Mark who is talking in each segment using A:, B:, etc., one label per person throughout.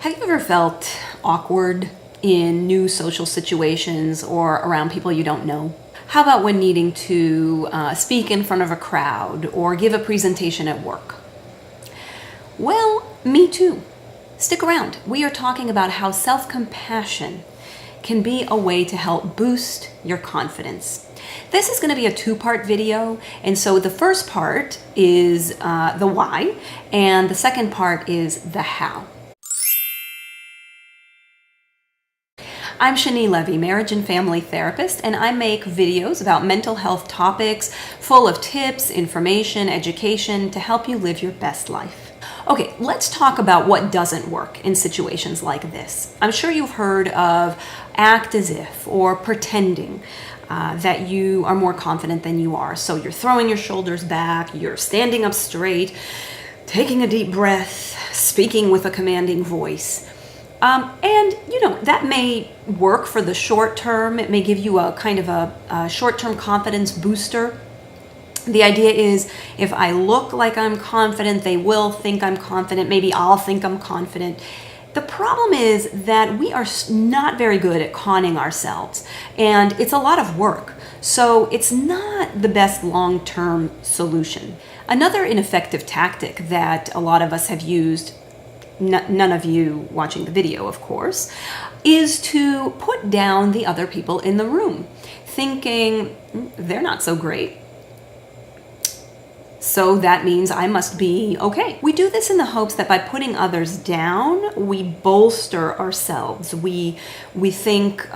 A: Have you ever felt awkward in new social situations or around people you don't know? How about when needing to speak in front of a crowd or give a presentation at work? Well, me too. Stick around. We are talking about how self-compassion can be a way to help boost your confidence. This is going to be a two-part video, and so the first part is the why, and the second part is the how. I'm Shani Levy, marriage and family therapist, and I make videos about mental health topics full of tips, information, education to help you live your best life. Okay, let's talk about what doesn't work in situations like this. I'm sure you've heard of act as if or pretending that you are more confident than you are. So you're throwing your shoulders back, you're standing up straight, taking a deep breath, speaking with a commanding voice. And that may work for the short term. It may give you a kind of a short-term confidence booster. The idea is if I look like I'm confident, they will think I'm confident. Maybe I'll think I'm confident. The problem is that we are not very good at conning ourselves, and it's a lot of work. So it's not the best long-term solution. Another ineffective tactic that a lot of us have used, none of you watching the video, of course, is to put down the other people in the room, thinking they're not so great. So that means I must be okay. We do this in the hopes that by putting others down, we bolster ourselves. We think,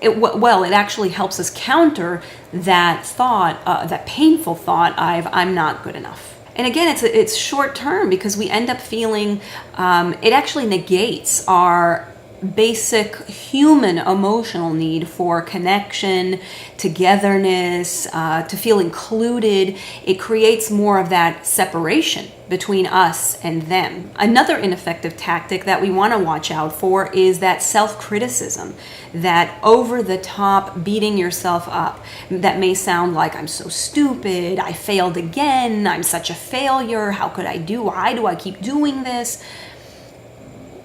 A: it actually helps us counter that thought, that painful thought of I'm not good enough. And again, it's short term because we end up feeling, it actually negates our basic human emotional need for connection, togetherness, to feel included. It creates more of that separation between us and them. Another ineffective tactic that we want to watch out for is that self-criticism, that over-the-top beating yourself up. That may sound like I'm so stupid, I failed again, I'm such a failure, why do I keep doing this?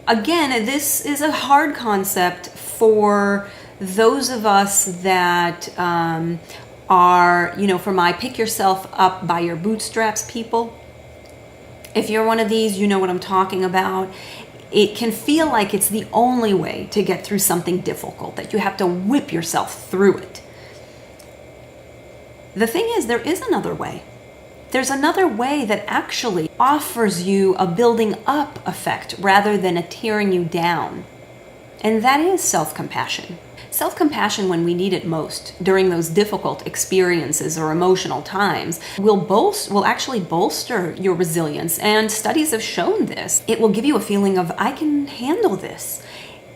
A: Again, this is a hard concept for those of us that are, for my pick yourself up by your bootstraps people. If you're one of these, you know what I'm talking about. It can feel like it's the only way to get through something difficult, that you have to whip yourself through it. The thing is, there is another way. There's another way that actually offers you a building up effect rather than a tearing you down. And that is self-compassion. Self-compassion when we need it most, during those difficult experiences or emotional times, will actually bolster your resilience. And studies have shown this. It will give you a feeling of, I can handle this.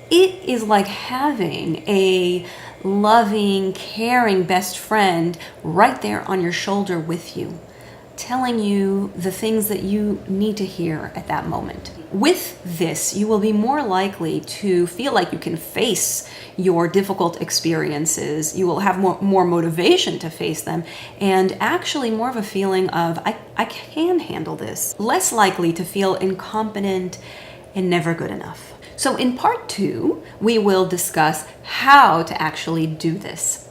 A: It is like having a loving, caring best friend right there on your shoulder with you, telling you the things that you need to hear at that moment. With this, you will be more likely to feel like you can face your difficult experiences. You will have more motivation to face them, and actually more of a feeling of, I can handle this. Less likely to feel incompetent and never good enough. So in part 2, we will discuss how to actually do this.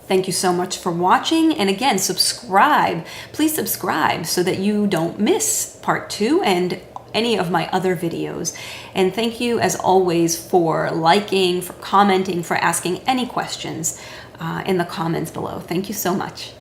A: Thank you so much for watching, and again, subscribe. Please subscribe so that you don't miss part 2 and any of my other videos. And thank you, as always, for liking, for commenting, for asking any questions in the comments below. Thank you so much.